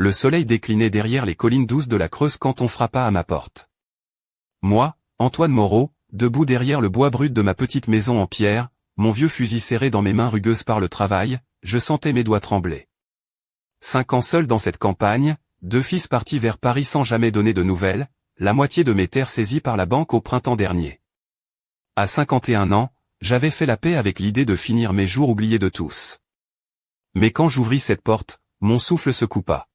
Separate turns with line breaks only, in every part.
Le soleil déclinait derrière les collines douces de la Creuse quand on frappa à ma porte. Moi, Antoine Moreau, debout derrière le bois brut de ma petite maison en pierre, mon vieux fusil serré dans mes mains rugueuses par le travail, je sentais mes doigts trembler. 5 ans seul dans cette campagne, 2 fils partis vers Paris sans jamais donner de nouvelles, la moitié de mes terres saisies par la banque au printemps dernier. À 51 ans, j'avais fait la paix avec l'idée de finir mes jours oubliés de tous. Mais quand j'ouvris cette porte, mon souffle se coupa.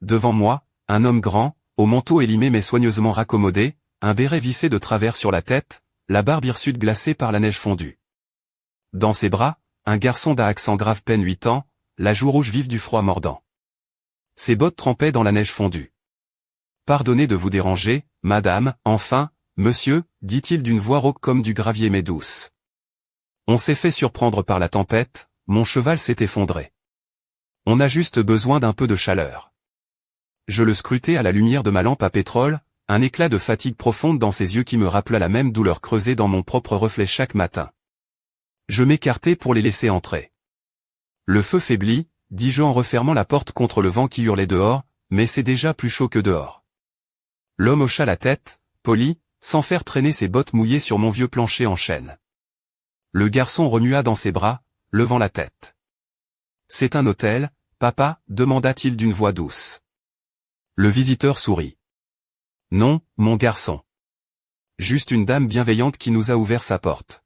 Devant moi, un homme grand, au manteau élimé mais soigneusement raccommodé, un béret vissé de travers sur la tête, la barbe hirsute glacée par la neige fondue. Dans ses bras, un garçon d'à accent grave peine 8 ans, la joue rouge vive du froid mordant. Ses bottes trempaient dans la neige fondue. « Pardonnez de vous déranger, madame, enfin, monsieur, dit-il d'une voix rauque comme du gravier mais douce. On s'est fait surprendre par la tempête, mon cheval s'est effondré. On a juste besoin d'un peu de chaleur. » Je le scrutais à la lumière de ma lampe à pétrole, un éclat de fatigue profonde dans ses yeux qui me rappela la même douleur creusée dans mon propre reflet chaque matin. Je m'écartai pour les laisser entrer. Le feu faiblit, dis-je en refermant la porte contre le vent qui hurlait dehors, mais c'est déjà plus chaud que dehors. L'homme hocha la tête, poli, sans faire traîner ses bottes mouillées sur mon vieux plancher en chêne. Le garçon remua dans ses bras, levant la tête. « C'est un hôtel, papa ?» demanda-t-il d'une voix douce. Le visiteur sourit. « Non, mon garçon. Juste une dame bienveillante qui nous a ouvert sa porte. »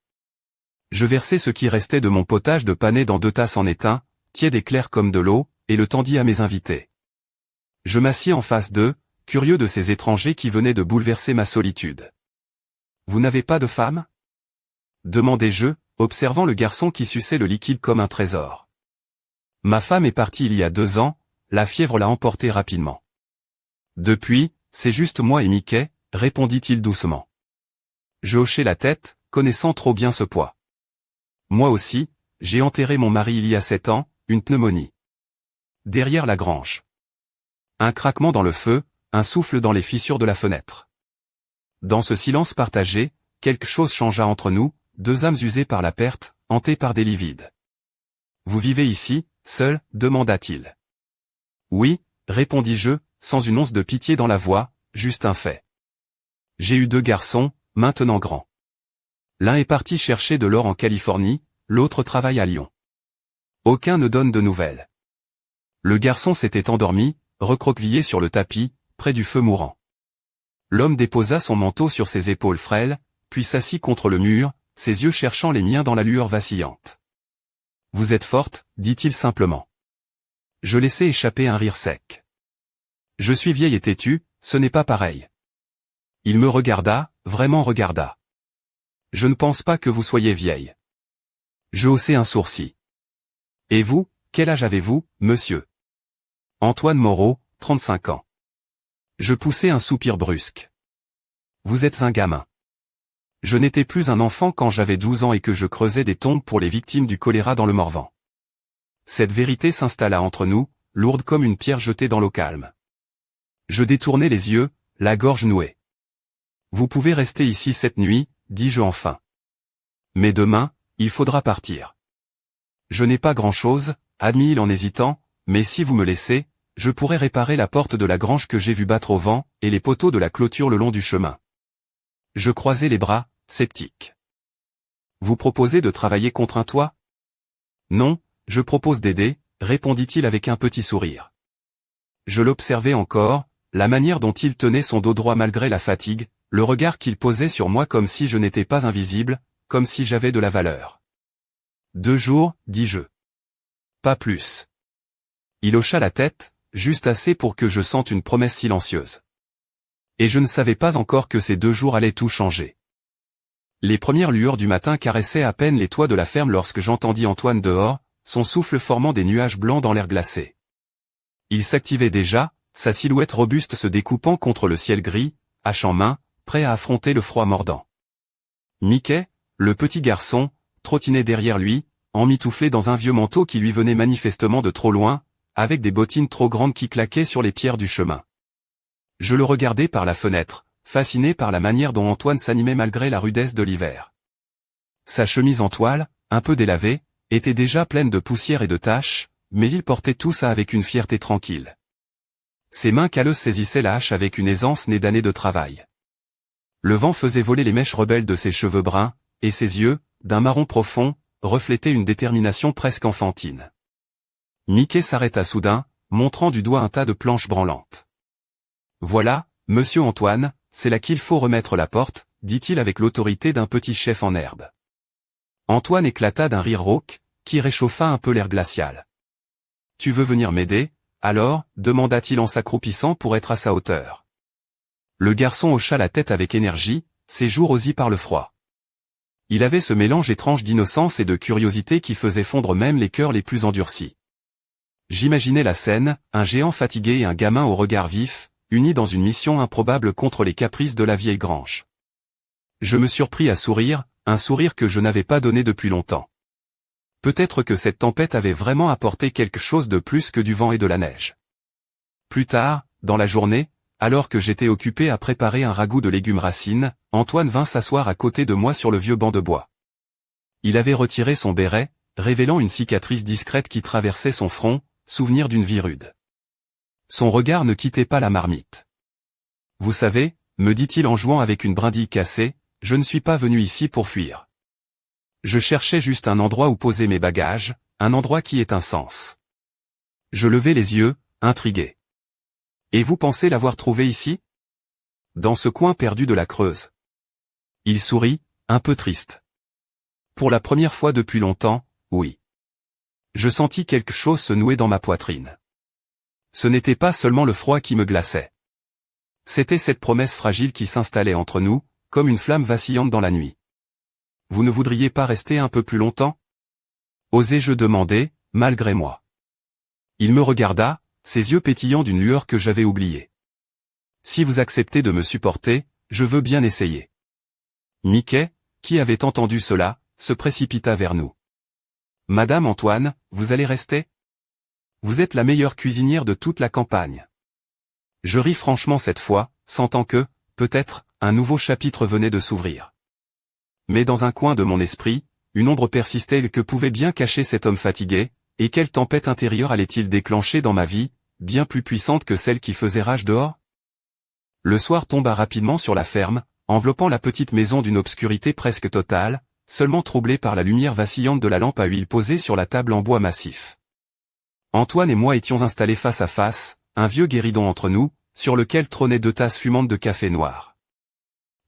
Je versai ce qui restait de mon potage de panais dans 2 tasses en étain, tiède et claires comme de l'eau, et le tendis à mes invités. Je m'assis en face d'eux, curieux de ces étrangers qui venaient de bouleverser ma solitude. « Vous n'avez pas de femme ?» demandai-je, observant le garçon qui suçait le liquide comme un trésor. « Ma femme est partie il y a 2 ans, la fièvre l'a emportée rapidement. Depuis, c'est juste moi et Mickey, répondit-il doucement. Je hochai la tête, connaissant trop bien ce poids. Moi aussi, j'ai enterré mon mari il y a 7 ans, une pneumonie. Derrière la grange. Un craquement dans le feu, un souffle dans les fissures de la fenêtre. Dans ce silence partagé, quelque chose changea entre nous, 2 âmes usées par la perte, hantées par des lits vides. Vous vivez ici, seul, demanda-t-il. Oui, répondis-je, sans une once de pitié dans la voix, juste un fait. J'ai eu 2 garçons, maintenant grands. L'un est parti chercher de l'or en Californie, l'autre travaille à Lyon. Aucun ne donne de nouvelles. Le garçon s'était endormi, recroquevillé sur le tapis, près du feu mourant. L'homme déposa son manteau sur ses épaules frêles, puis s'assit contre le mur, ses yeux cherchant les miens dans la lueur vacillante. « Vous êtes forte, dit-il simplement. » Je laissai échapper un rire sec. Je suis vieille et têtue, ce n'est pas pareil. Il me regarda, vraiment regarda. Je ne pense pas que vous soyez vieille. Je haussai un sourcil. Et vous, quel âge avez-vous, monsieur? Antoine Moreau, 35 ans. Je poussai un soupir brusque. Vous êtes un gamin. Je n'étais plus un enfant quand j'avais 12 ans et que je creusais des tombes pour les victimes du choléra dans le Morvan. Cette vérité s'installa entre nous, lourde comme une pierre jetée dans l'eau calme. Je détournai les yeux, la gorge nouée. Vous pouvez rester ici cette nuit, dis-je enfin. Mais demain, il faudra partir. Je n'ai pas grand-chose, admit-il en hésitant, mais si vous me laissez, je pourrai réparer la porte de la grange que j'ai vue battre au vent, et les poteaux de la clôture le long du chemin. Je croisai les bras, sceptique. Vous proposez de travailler contre un toit? Non, je propose d'aider, répondit-il avec un petit sourire. Je l'observai encore, la manière dont il tenait son dos droit malgré la fatigue, le regard qu'il posait sur moi comme si je n'étais pas invisible, comme si j'avais de la valeur. 2 jours, dis-je. Pas plus. Il hocha la tête, juste assez pour que je sente une promesse silencieuse. Et je ne savais pas encore que ces 2 jours allaient tout changer. Les premières lueurs du matin caressaient à peine les toits de la ferme lorsque j'entendis Antoine dehors, son souffle formant des nuages blancs dans l'air glacé. Il s'activait déjà, sa silhouette robuste se découpant contre le ciel gris, hache en main, prêt à affronter le froid mordant. Mickey, le petit garçon, trottinait derrière lui, emmitouflé dans un vieux manteau qui lui venait manifestement de trop loin, avec des bottines trop grandes qui claquaient sur les pierres du chemin. Je le regardais par la fenêtre, fasciné par la manière dont Antoine s'animait malgré la rudesse de l'hiver. Sa chemise en toile, un peu délavée, était déjà pleine de poussière et de taches, mais il portait tout ça avec une fierté tranquille. Ses mains calleuses saisissaient la hache avec une aisance née d'années de travail. Le vent faisait voler les mèches rebelles de ses cheveux bruns, et ses yeux, d'un marron profond, reflétaient une détermination presque enfantine. Mickey s'arrêta soudain, montrant du doigt un tas de planches branlantes. « Voilà, monsieur Antoine, c'est là qu'il faut remettre la porte, » dit-il avec l'autorité d'un petit chef en herbe. Antoine éclata d'un rire rauque, qui réchauffa un peu l'air glacial. « Tu veux venir m'aider, alors ?» demanda-t-il en s'accroupissant pour être à sa hauteur. Le garçon hocha la tête avec énergie, ses joues rosies par le froid. Il avait ce mélange étrange d'innocence et de curiosité qui faisait fondre même les cœurs les plus endurcis. J'imaginais la scène, un géant fatigué et un gamin au regard vif, unis dans une mission improbable contre les caprices de la vieille grange. Je me surpris à sourire, un sourire que je n'avais pas donné depuis longtemps. Peut-être que cette tempête avait vraiment apporté quelque chose de plus que du vent et de la neige. Plus tard, dans la journée, alors que j'étais occupé à préparer un ragoût de légumes racines, Antoine vint s'asseoir à côté de moi sur le vieux banc de bois. Il avait retiré son béret, révélant une cicatrice discrète qui traversait son front, souvenir d'une vie rude. Son regard ne quittait pas la marmite. « Vous savez, » me dit-il en jouant avec une brindille cassée, « je ne suis pas venu ici pour fuir. Je cherchais juste un endroit où poser mes bagages, un endroit qui ait un sens. » Je levai les yeux, intrigué. « Et vous pensez l'avoir trouvé ici ? Dans ce coin perdu de la Creuse. » Il sourit, un peu triste. « Pour la première fois depuis longtemps, oui. » Je sentis quelque chose se nouer dans ma poitrine. Ce n'était pas seulement le froid qui me glaçait. C'était cette promesse fragile qui s'installait entre nous, comme une flamme vacillante dans la nuit. « Vous ne voudriez pas rester un peu plus longtemps ? » Osai-je demander, malgré moi. Il me regarda, ses yeux pétillants d'une lueur que j'avais oubliée. « Si vous acceptez de me supporter, je veux bien essayer. » Mickey, qui avait entendu cela, se précipita vers nous. « Madame Antoine, vous allez rester ? Vous êtes la meilleure cuisinière de toute la campagne. » Je ris franchement cette fois, sentant que, peut-être, un nouveau chapitre venait de s'ouvrir. Mais dans un coin de mon esprit, une ombre persistait que pouvait bien cacher cet homme fatigué, et quelle tempête intérieure allait-il déclencher dans ma vie, bien plus puissante que celle qui faisait rage dehors ? Le soir tomba rapidement sur la ferme, enveloppant la petite maison d'une obscurité presque totale, seulement troublée par la lumière vacillante de la lampe à huile posée sur la table en bois massif. Antoine et moi étions installés face à face, un vieux guéridon entre nous, sur lequel trônaient 2 tasses fumantes de café noir.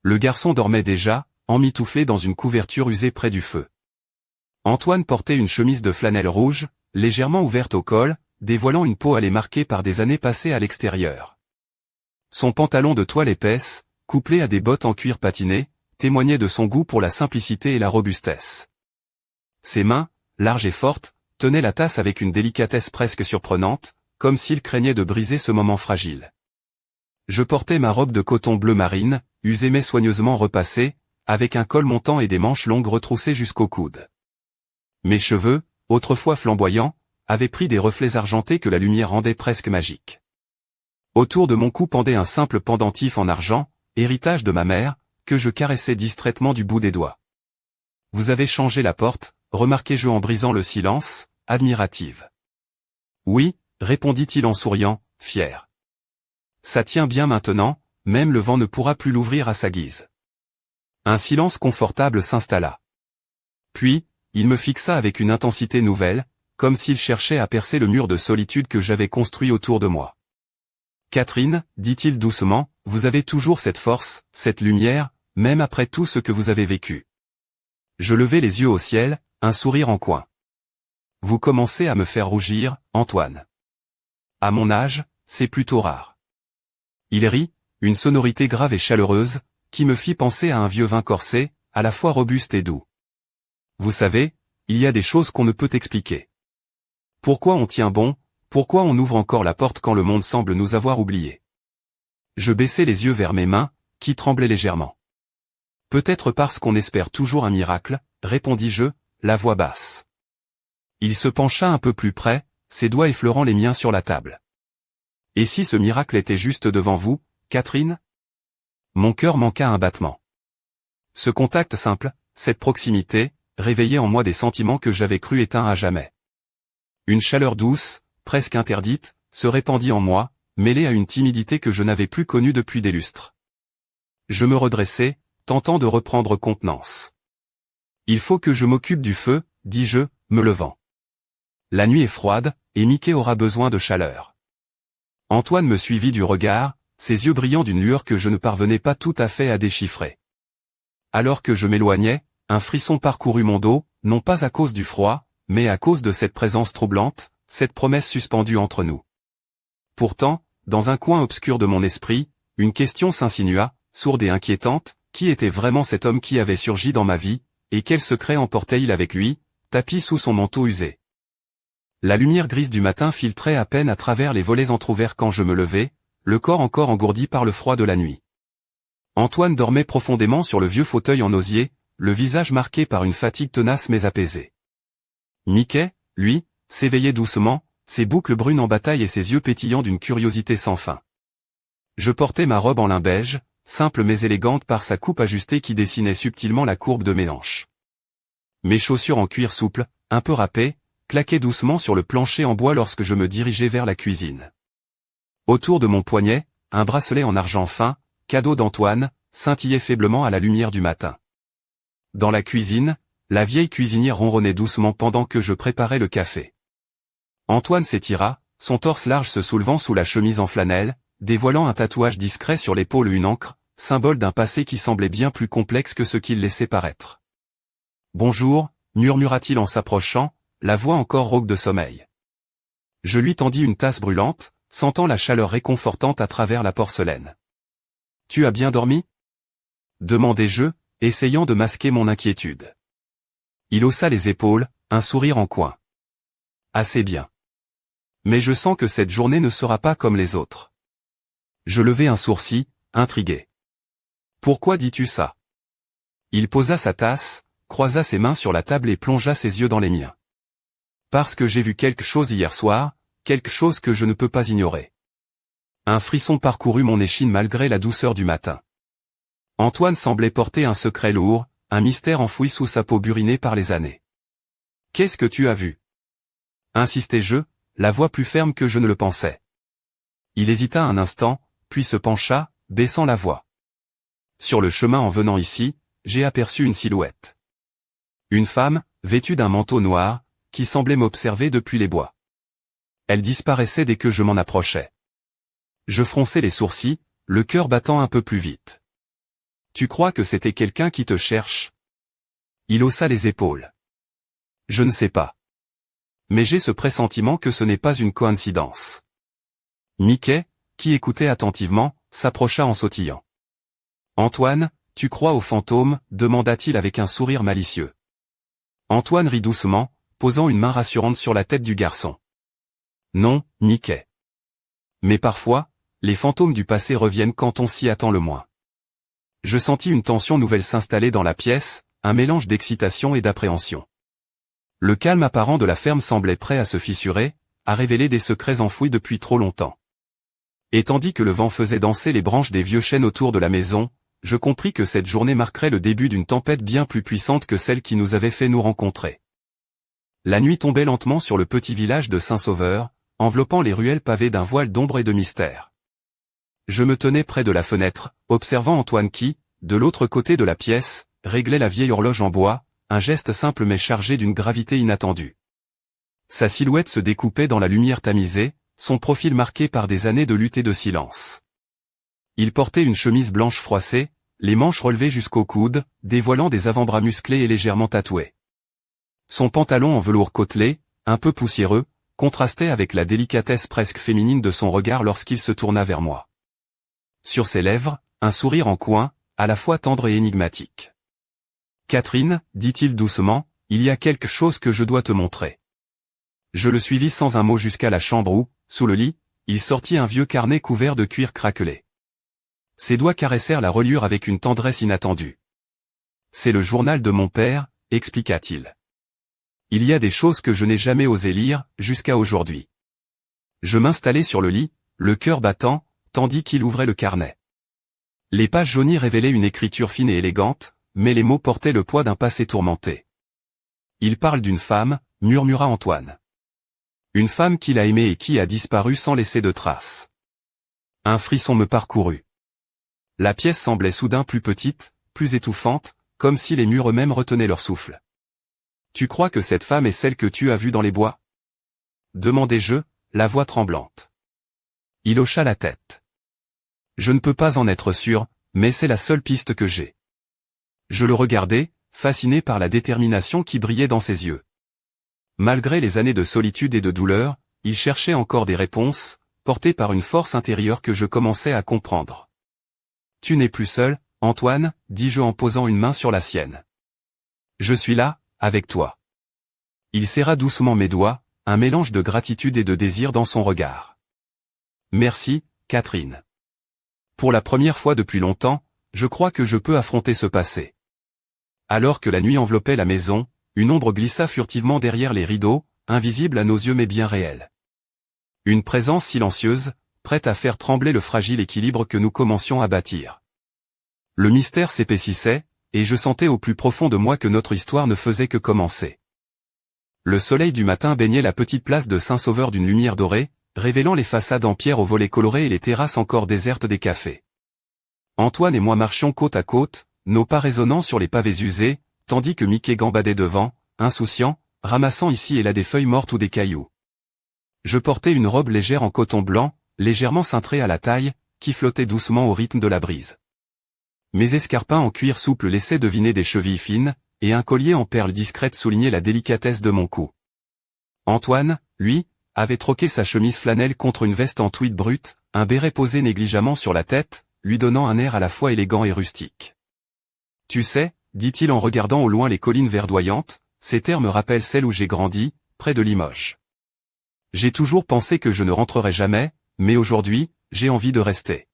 Le garçon dormait déjà, emmitouflé dans une couverture usée près du feu. Antoine portait une chemise de flanelle rouge, légèrement ouverte au col, dévoilant une peau hâlée marquée par des années passées à l'extérieur. Son pantalon de toile épaisse, couplé à des bottes en cuir patiné, témoignait de son goût pour la simplicité et la robustesse. Ses mains, larges et fortes, tenaient la tasse avec une délicatesse presque surprenante, comme s'il craignait de briser ce moment fragile. Je portais ma robe de coton bleu marine, usée mais soigneusement repassée, avec un col montant et des manches longues retroussées jusqu'au coude. Mes cheveux, autrefois flamboyants, avaient pris des reflets argentés que la lumière rendait presque magiques. Autour de mon cou pendait un simple pendentif en argent, héritage de ma mère, que je caressais distraitement du bout des doigts. « Vous avez changé la porte », remarquai-je en brisant le silence, admirative. « Oui », répondit-il en souriant, fier. « Ça tient bien maintenant, même le vent ne pourra plus l'ouvrir à sa guise. » Un silence confortable s'installa. Puis, il me fixa avec une intensité nouvelle, comme s'il cherchait à percer le mur de solitude que j'avais construit autour de moi. « Catherine, dit-il doucement, vous avez toujours cette force, cette lumière, même après tout ce que vous avez vécu. » Je levai les yeux au ciel, un sourire en coin. « Vous commencez à me faire rougir, Antoine. À mon âge, c'est plutôt rare. » Il rit, une sonorité grave et chaleureuse, qui me fit penser à un vieux vin corsé, à la fois robuste et doux. « Vous savez, il y a des choses qu'on ne peut expliquer. Pourquoi on tient bon, pourquoi on ouvre encore la porte quand le monde semble nous avoir oubliés. » Je baissai les yeux vers mes mains, qui tremblaient légèrement. « Peut-être parce qu'on espère toujours un miracle, » répondis-je, la voix basse. Il se pencha un peu plus près, ses doigts effleurant les miens sur la table. « Et si ce miracle était juste devant vous, Catherine ?» Mon cœur manqua un battement. Ce contact simple, cette proximité, réveillait en moi des sentiments que j'avais cru éteints à jamais. Une chaleur douce, presque interdite, se répandit en moi, mêlée à une timidité que je n'avais plus connue depuis des lustres. Je me redressai, tentant de reprendre contenance. Il faut que je m'occupe du feu, dis-je, me levant. La nuit est froide, et Mickey aura besoin de chaleur. Antoine me suivit du regard, ses yeux brillant d'une lueur que je ne parvenais pas tout à fait à déchiffrer. Alors que je m'éloignais, un frisson parcourut mon dos, non pas à cause du froid, mais à cause de cette présence troublante, cette promesse suspendue entre nous. Pourtant, dans un coin obscur de mon esprit, une question s'insinua, sourde et inquiétante, qui était vraiment cet homme qui avait surgi dans ma vie, et quel secret emportait-il avec lui, tapi sous son manteau usé. La lumière grise du matin filtrait à peine à travers les volets entr'ouverts quand je me levai, le corps encore engourdi par le froid de la nuit. Antoine dormait profondément sur le vieux fauteuil en osier, le visage marqué par une fatigue tenace mais apaisée. Mickey, lui, s'éveillait doucement, ses boucles brunes en bataille et ses yeux pétillants d'une curiosité sans fin. Je portais ma robe en lin beige, simple mais élégante par sa coupe ajustée qui dessinait subtilement la courbe de mes hanches. Mes chaussures en cuir souple, un peu râpées, claquaient doucement sur le plancher en bois lorsque je me dirigeais vers la cuisine. Autour de mon poignet, un bracelet en argent fin, cadeau d'Antoine, scintillait faiblement à la lumière du matin. Dans la cuisine, la vieille cuisinière ronronnait doucement pendant que je préparais le café. Antoine s'étira, son torse large se soulevant sous la chemise en flanelle, dévoilant un tatouage discret sur l'épaule et une encre, symbole d'un passé qui semblait bien plus complexe que ce qu'il laissait paraître. « Bonjour », murmura-t-il en s'approchant, la voix encore rauque de sommeil. Je lui tendis une tasse brûlante, sentant la chaleur réconfortante à travers la porcelaine. « Tu as bien dormi ?» demandai-je, essayant de masquer mon inquiétude. Il haussa les épaules, un sourire en coin. « Assez bien. Mais je sens que cette journée ne sera pas comme les autres. » Je levai un sourcil, intrigué. « Pourquoi dis-tu ça ?» Il posa sa tasse, croisa ses mains sur la table et plongea ses yeux dans les miens. « Parce que j'ai vu quelque chose hier soir, quelque chose que je ne peux pas ignorer. » Un frisson parcourut mon échine malgré la douceur du matin. Antoine semblait porter un secret lourd, un mystère enfoui sous sa peau burinée par les années. « Qu'est-ce que tu as vu ?» insistai-je, la voix plus ferme que je ne le pensais. Il hésita un instant, puis se pencha, baissant la voix. « Sur le chemin en venant ici, j'ai aperçu une silhouette. Une femme, vêtue d'un manteau noir, qui semblait m'observer depuis les bois. Elle disparaissait dès que je m'en approchais. Je fronçai les sourcils, le cœur battant un peu plus vite. « Tu crois que c'était quelqu'un qui te cherche ?» Il haussa les épaules. « Je ne sais pas. Mais j'ai ce pressentiment que ce n'est pas une coïncidence. » Mickey, qui écoutait attentivement, s'approcha en sautillant. « Antoine, tu crois aux fantômes ?» demanda-t-il avec un sourire malicieux. Antoine rit doucement, posant une main rassurante sur la tête du garçon. « Non, Mickey. Mais parfois, les fantômes du passé reviennent quand on s'y attend le moins. » Je sentis une tension nouvelle s'installer dans la pièce, un mélange d'excitation et d'appréhension. Le calme apparent de la ferme semblait prêt à se fissurer, à révéler des secrets enfouis depuis trop longtemps. Et tandis que le vent faisait danser les branches des vieux chênes autour de la maison, je compris que cette journée marquerait le début d'une tempête bien plus puissante que celle qui nous avait fait nous rencontrer. La nuit tombait lentement sur le petit village de Saint-Sauveur, enveloppant les ruelles pavées d'un voile d'ombre et de mystère. Je me tenais près de la fenêtre, observant Antoine qui, de l'autre côté de la pièce, réglait la vieille horloge en bois, un geste simple mais chargé d'une gravité inattendue. Sa silhouette se découpait dans la lumière tamisée, son profil marqué par des années de lutte et de silence. Il portait une chemise blanche froissée, les manches relevées jusqu'au coude, dévoilant des avant-bras musclés et légèrement tatoués. Son pantalon en velours côtelé, un peu poussiéreux, contrastait avec la délicatesse presque féminine de son regard lorsqu'il se tourna vers moi. Sur ses lèvres, un sourire en coin, à la fois tendre et énigmatique. « Catherine, dit-il doucement, il y a quelque chose que je dois te montrer. » Je le suivis sans un mot jusqu'à la chambre où, sous le lit, il sortit un vieux carnet couvert de cuir craquelé. Ses doigts caressèrent la reliure avec une tendresse inattendue. « C'est le journal de mon père, » expliqua-t-il. « Il y a des choses que je n'ai jamais osé lire, jusqu'à aujourd'hui. » Je m'installai sur le lit, le cœur battant, tandis qu'il ouvrait le carnet. Les pages jaunies révélaient une écriture fine et élégante, mais les mots portaient le poids d'un passé tourmenté. « Il parle d'une femme, » murmura Antoine. « Une femme qu'il a aimée et qui a disparu sans laisser de traces. » Un frisson me parcourut. La pièce semblait soudain plus petite, plus étouffante, comme si les murs eux-mêmes retenaient leur souffle. « Tu crois que cette femme est celle que tu as vue dans les bois ?» demandai-je, la voix tremblante. Il hocha la tête. « Je ne peux pas en être sûr, mais c'est la seule piste que j'ai. » Je le regardai, fasciné par la détermination qui brillait dans ses yeux. Malgré les années de solitude et de douleur, il cherchait encore des réponses, porté par une force intérieure que je commençais à comprendre. « Tu n'es plus seul, Antoine, dis-je en posant une main sur la sienne. Je suis là, avec toi. » Il serra doucement mes doigts, un mélange de gratitude et de désir dans son regard. « Merci, Catherine. Pour la première fois depuis longtemps, je crois que je peux affronter ce passé. » Alors que la nuit enveloppait la maison, une ombre glissa furtivement derrière les rideaux, invisible à nos yeux mais bien réelle. Une présence silencieuse, prête à faire trembler le fragile équilibre que nous commencions à bâtir. Le mystère s'épaississait, et je sentais au plus profond de moi que notre histoire ne faisait que commencer. Le soleil du matin baignait la petite place de Saint-Sauveur d'une lumière dorée, révélant les façades en pierre aux volets colorés et les terrasses encore désertes des cafés. Antoine et moi marchions côte à côte, nos pas résonnant sur les pavés usés, tandis que Mickey gambadait devant, insouciant, ramassant ici et là des feuilles mortes ou des cailloux. Je portais une robe légère en coton blanc, légèrement cintrée à la taille, qui flottait doucement au rythme de la brise. Mes escarpins en cuir souple laissaient deviner des chevilles fines, et un collier en perles discrètes soulignait la délicatesse de mon cou. Antoine, lui, avait troqué sa chemise flanelle contre une veste en tweed brute, un béret posé négligemment sur la tête, lui donnant un air à la fois élégant et rustique. « Tu sais, dit-il en regardant au loin les collines verdoyantes, ces terres me rappellent celles où j'ai grandi, près de Limoges. J'ai toujours pensé que je ne rentrerais jamais, mais aujourd'hui, j'ai envie de rester. »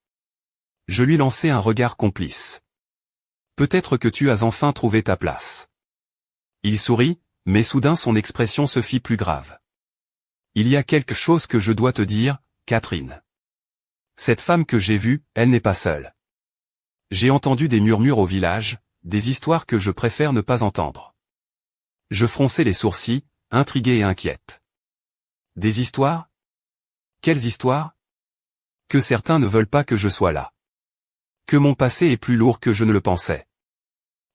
Je lui lançai un regard complice. « Peut-être que tu as enfin trouvé ta place. » Il sourit, mais soudain son expression se fit plus grave. « Il y a quelque chose que je dois te dire, Catherine. Cette femme que j'ai vue, elle n'est pas seule. J'ai entendu des murmures au village, des histoires que je préfère ne pas entendre. » Je fronçai les sourcils, intrigué et inquiète. « Des histoires ? Quelles histoires ? Que certains ne veulent pas que je sois là. Que mon passé est plus lourd que je ne le pensais. »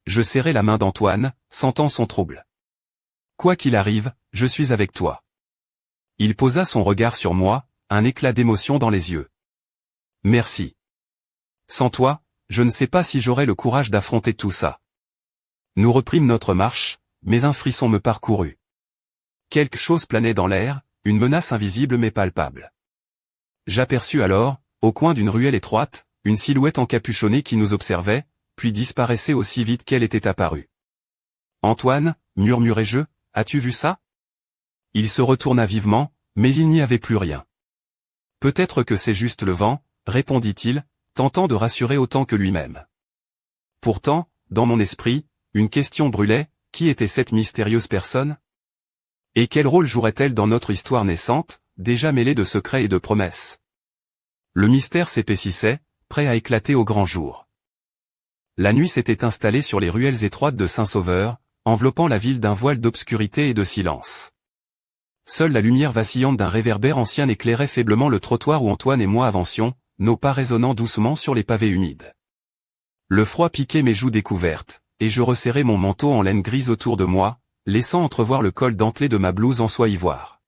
Je serrai la main d'Antoine, sentant son trouble. « Quoi qu'il arrive, je suis avec toi. » Il posa son regard sur moi, un éclat d'émotion dans les yeux. « Merci. Sans toi, je ne sais pas si j'aurais le courage d'affronter tout ça. » Nous reprîmes notre marche, mais un frisson me parcourut. Quelque chose planait dans l'air, une menace invisible mais palpable. J'aperçus alors, au coin d'une ruelle étroite, une silhouette encapuchonnée qui nous observait, puis disparaissait aussi vite qu'elle était apparue. « Antoine, murmurai-je, as-tu vu ça ?» Il se retourna vivement, mais il n'y avait plus rien. « Peut-être que c'est juste le vent, » répondit-il, tentant de rassurer autant que lui-même. Pourtant, dans mon esprit, une question brûlait, qui était cette mystérieuse personne ? Et quel rôle jouerait-elle dans notre histoire naissante, déjà mêlée de secrets et de promesses ? Le mystère s'épaississait, prêt à éclater au grand jour. La nuit s'était installée sur les ruelles étroites de Saint-Sauveur, enveloppant la ville d'un voile d'obscurité et de silence. Seule la lumière vacillante d'un réverbère ancien éclairait faiblement le trottoir où Antoine et moi avancions, nos pas résonnant doucement sur les pavés humides. Le froid piquait mes joues découvertes, et je resserrai mon manteau en laine grise autour de moi, laissant entrevoir le col dentelé de ma blouse en soie ivoire.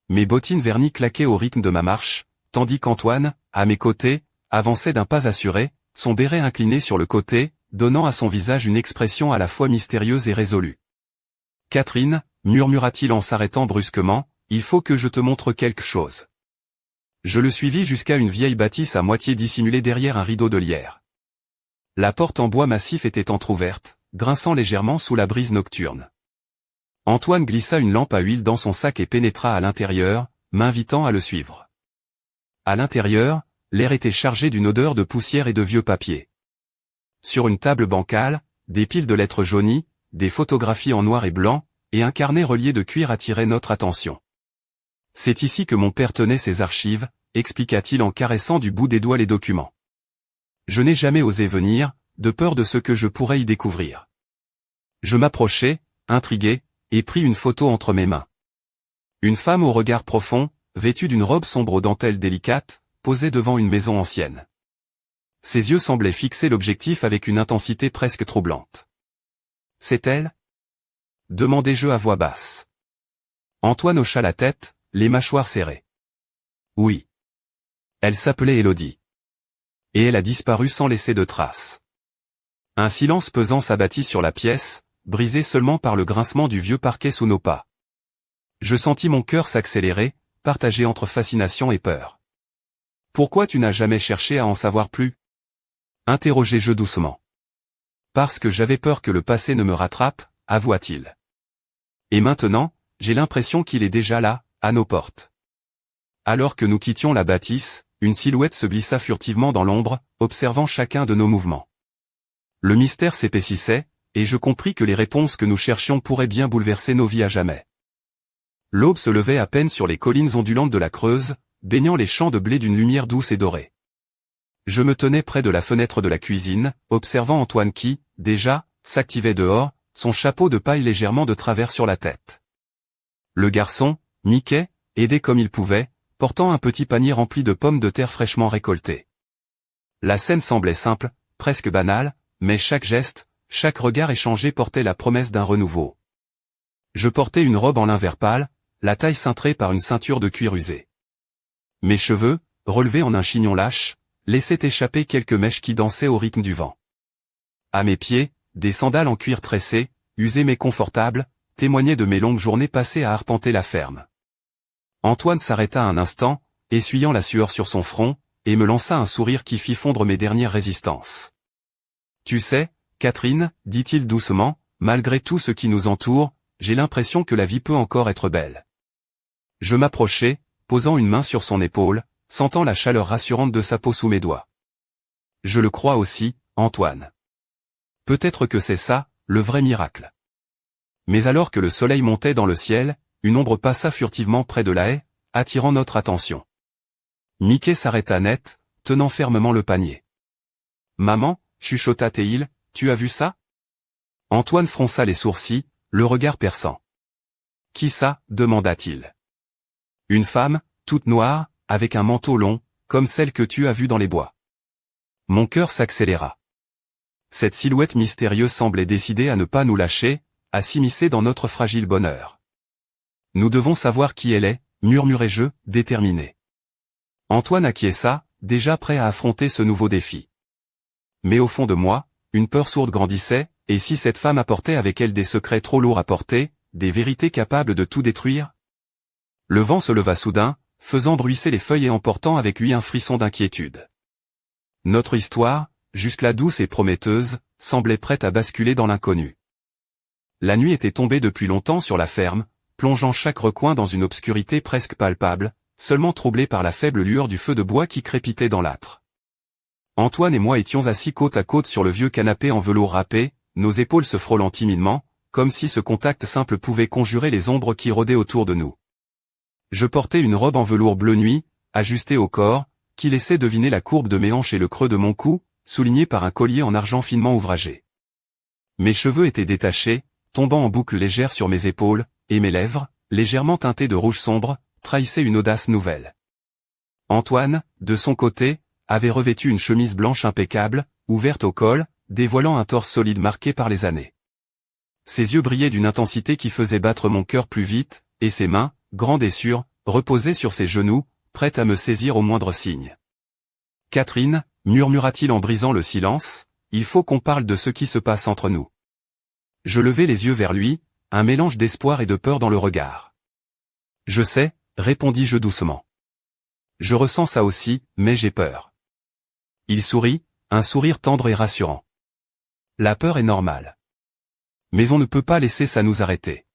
Mes bottines vernies claquaient au rythme de ma marche, tandis qu'Antoine, à mes côtés, avançait d'un pas assuré, son béret incliné sur le côté, donnant à son visage une expression à la fois mystérieuse et résolue. « Catherine, » murmura-t-il en s'arrêtant brusquement, « il faut que je te montre quelque chose. » Je le suivis jusqu'à une vieille bâtisse à moitié dissimulée derrière un rideau de lierre. La porte en bois massif était entr'ouverte, grinçant légèrement sous la brise nocturne. Antoine glissa une lampe à huile dans son sac et pénétra à l'intérieur, m'invitant à le suivre. À l'intérieur, l'air était chargé d'une odeur de poussière et de vieux papier. Sur une table bancale, des piles de lettres jaunies, des photographies en noir et blanc, et un carnet relié de cuir attiraient notre attention. « C'est ici que mon père tenait ses archives », expliqua-t-il en caressant du bout des doigts les documents. Je n'ai jamais osé venir, de peur de ce que je pourrais y découvrir. Je m'approchai, intrigué, et pris une photo entre mes mains. Une femme au regard profond, vêtue d'une robe sombre aux dentelles délicates, posée devant une maison ancienne. Ses yeux semblaient fixer l'objectif avec une intensité presque troublante. « C'est elle » demandai-je à voix basse. Antoine hocha la tête, les mâchoires serrées. « Oui. » Elle s'appelait Élodie. Et elle a disparu sans laisser de traces. Un silence pesant s'abattit sur la pièce, brisé seulement par le grincement du vieux parquet sous nos pas. Je sentis mon cœur s'accélérer, partagé entre fascination et peur. « Pourquoi tu n'as jamais cherché à en savoir plus ?» interrogeai-je doucement. « Parce que j'avais peur que le passé ne me rattrape, avoua-t-il. Et maintenant, j'ai l'impression qu'il est déjà là, à nos portes. » Alors que nous quittions la bâtisse, une silhouette se glissa furtivement dans l'ombre, observant chacun de nos mouvements. Le mystère s'épaississait, et je compris que les réponses que nous cherchions pourraient bien bouleverser nos vies à jamais. L'aube se levait à peine sur les collines ondulantes de la Creuse, baignant les champs de blé d'une lumière douce et dorée. Je me tenais près de la fenêtre de la cuisine, observant Antoine qui, déjà, s'activait dehors, son chapeau de paille légèrement de travers sur la tête. Le garçon, Mickey, aidait comme il pouvait, portant un petit panier rempli de pommes de terre fraîchement récoltées. La scène semblait simple, presque banale, mais chaque geste, chaque regard échangé portait la promesse d'un renouveau. Je portais une robe en lin vert pâle, la taille cintrée par une ceinture de cuir usé. Mes cheveux, relevés en un chignon lâche, laissaient échapper quelques mèches qui dansaient au rythme du vent. À mes pieds, des sandales en cuir tressé, usées mais confortables, témoignaient de mes longues journées passées à arpenter la ferme. Antoine s'arrêta un instant, essuyant la sueur sur son front, et me lança un sourire qui fit fondre mes dernières résistances. « Tu sais, Catherine, dit-il doucement, malgré tout ce qui nous entoure, j'ai l'impression que la vie peut encore être belle. » Je m'approchai, posant une main sur son épaule, sentant la chaleur rassurante de sa peau sous mes doigts. « Je le crois aussi, Antoine. Peut-être que c'est ça, le vrai miracle. » Mais alors que le soleil montait dans le ciel, une ombre passa furtivement près de la haie, attirant notre attention. Mickey s'arrêta net, tenant fermement le panier. « Maman, chuchota Théil, tu as vu ça ?» Antoine fronça les sourcils, le regard perçant. « Qui ça ?» demanda-t-il. « Une femme, toute noire, avec un manteau long, comme celle que tu as vue dans les bois. » Mon cœur s'accéléra. Cette silhouette mystérieuse semblait décidée à ne pas nous lâcher, à s'immiscer dans notre fragile bonheur. « Nous devons savoir qui elle est, murmurai-je, déterminé. Antoine acquiesça, déjà prêt à affronter ce nouveau défi. Mais au fond de moi, une peur sourde grandissait, et si cette femme apportait avec elle des secrets trop lourds à porter, des vérités capables de tout détruire? Le vent se leva soudain, faisant bruisser les feuilles et emportant avec lui un frisson d'inquiétude. Notre histoire, jusque-là douce et prometteuse, semblait prête à basculer dans l'inconnu. La nuit était tombée depuis longtemps sur la ferme, plongeant chaque recoin dans une obscurité presque palpable, seulement troublée par la faible lueur du feu de bois qui crépitait dans l'âtre. Antoine et moi étions assis côte à côte sur le vieux canapé en velours râpé, nos épaules se frôlant timidement, comme si ce contact simple pouvait conjurer les ombres qui rôdaient autour de nous. Je portais une robe en velours bleu nuit, ajustée au corps, qui laissait deviner la courbe de mes hanches et le creux de mon cou, souligné par un collier en argent finement ouvragé. Mes cheveux étaient détachés, tombant en boucles légères sur mes épaules, et mes lèvres, légèrement teintées de rouge sombre, trahissaient une audace nouvelle. Antoine, de son côté, avait revêtu une chemise blanche impeccable, ouverte au col, dévoilant un torse solide marqué par les années. Ses yeux brillaient d'une intensité qui faisait battre mon cœur plus vite, et ses mains, grandes et sûres, reposaient sur ses genoux, prêtes à me saisir au moindre signe. « Catherine, murmura-t-il en brisant le silence, il faut qu'on parle de ce qui se passe entre nous. » Je levai les yeux vers lui, un mélange d'espoir et de peur dans le regard. « Je sais, répondis-je doucement. Je ressens ça aussi, mais j'ai peur. » Il sourit, un sourire tendre et rassurant. « La peur est normale. Mais on ne peut pas laisser ça nous arrêter. »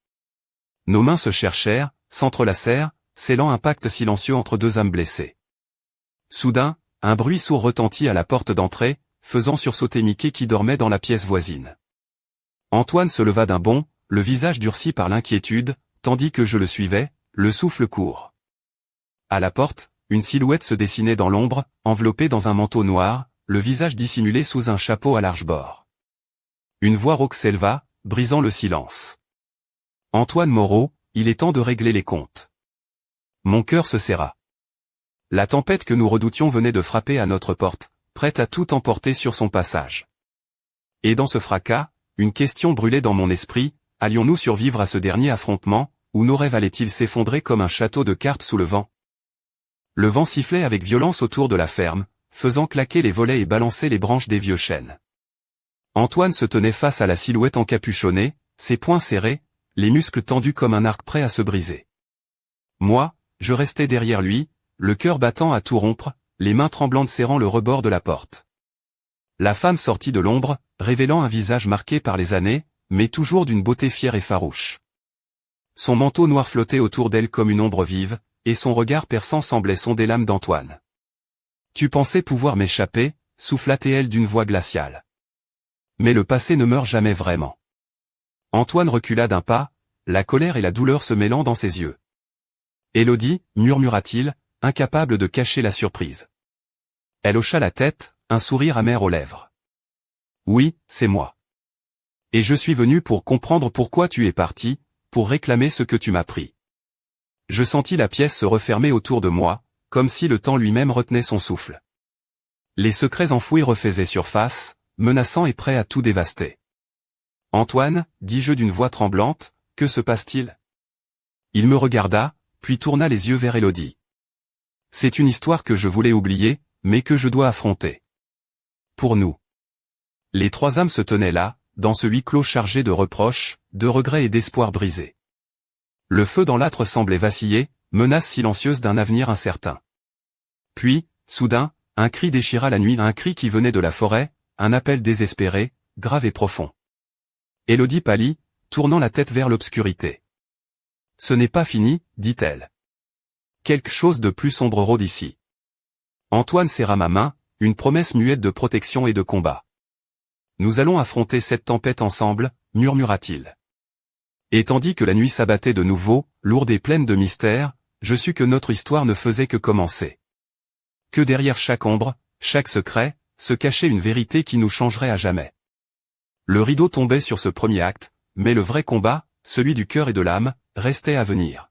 Nos mains se cherchèrent, s'entrelacèrent, scellant un pacte silencieux entre deux âmes blessées. Soudain, un bruit sourd retentit à la porte d'entrée, faisant sursauter Mickey qui dormait dans la pièce voisine. Antoine se leva d'un bond, le visage durci par l'inquiétude, tandis que je le suivais, le souffle court. À la porte, une silhouette se dessinait dans l'ombre, enveloppée dans un manteau noir, le visage dissimulé sous un chapeau à large bord. Une voix rauque s'éleva, brisant le silence. « Antoine Moreau, il est temps de régler les comptes. » Mon cœur se serra. La tempête que nous redoutions venait de frapper à notre porte, prête à tout emporter sur son passage. Et dans ce fracas, une question brûlait dans mon esprit, allions-nous survivre à ce dernier affrontement, ou nos rêves allaient-ils s'effondrer comme un château de cartes sous le vent? Le vent sifflait avec violence autour de la ferme, faisant claquer les volets et balancer les branches des vieux chênes. Antoine se tenait face à la silhouette encapuchonnée, ses poings serrés, les muscles tendus comme un arc prêt à se briser. Moi, je restais derrière lui, le cœur battant à tout rompre, les mains tremblantes serrant le rebord de la porte. La femme sortit de l'ombre, révélant un visage marqué par les années, mais toujours d'une beauté fière et farouche. Son manteau noir flottait autour d'elle comme une ombre vive, et son regard perçant semblait sonder l'âme d'Antoine. « Tu pensais pouvoir m'échapper » souffla-t-elle d'une voix glaciale. Mais le passé ne meurt jamais vraiment. Antoine recula d'un pas, la colère et la douleur se mêlant dans ses yeux. « Élodie » murmura-t-il, incapable de cacher la surprise. Elle hocha la tête, un sourire amer aux lèvres. « Oui, c'est moi. Et je suis venu pour comprendre pourquoi tu es parti, pour réclamer ce que tu m'as pris. » Je sentis la pièce se refermer autour de moi, comme si le temps lui-même retenait son souffle. Les secrets enfouis refaisaient surface, menaçants et prêts à tout dévaster. « Antoine, dis-je d'une voix tremblante, que se passe-t-il » Il me regarda, puis tourna les yeux vers Élodie. « C'est une histoire que je voulais oublier, mais que je dois affronter. Pour nous. » Les trois âmes se tenaient là, dans ce huis clos chargé de reproches, de regrets et d'espoirs brisés. Le feu dans l'âtre semblait vaciller, menace silencieuse d'un avenir incertain. Puis, soudain, un cri déchira la nuit, un cri qui venait de la forêt, un appel désespéré, grave et profond. Élodie pâlit, tournant la tête vers l'obscurité. « Ce n'est pas fini, dit-elle. Quelque chose de plus sombre rôde ici. » Antoine serra ma main, une promesse muette de protection et de combat. « Nous allons affronter cette tempête ensemble, murmura-t-il. Et tandis que la nuit s'abattait de nouveau, lourde et pleine de mystères, je sus que notre histoire ne faisait que commencer. Que derrière chaque ombre, chaque secret, se cachait une vérité qui nous changerait à jamais. Le rideau tombait sur ce premier acte, mais le vrai combat, celui du cœur et de l'âme, restait à venir.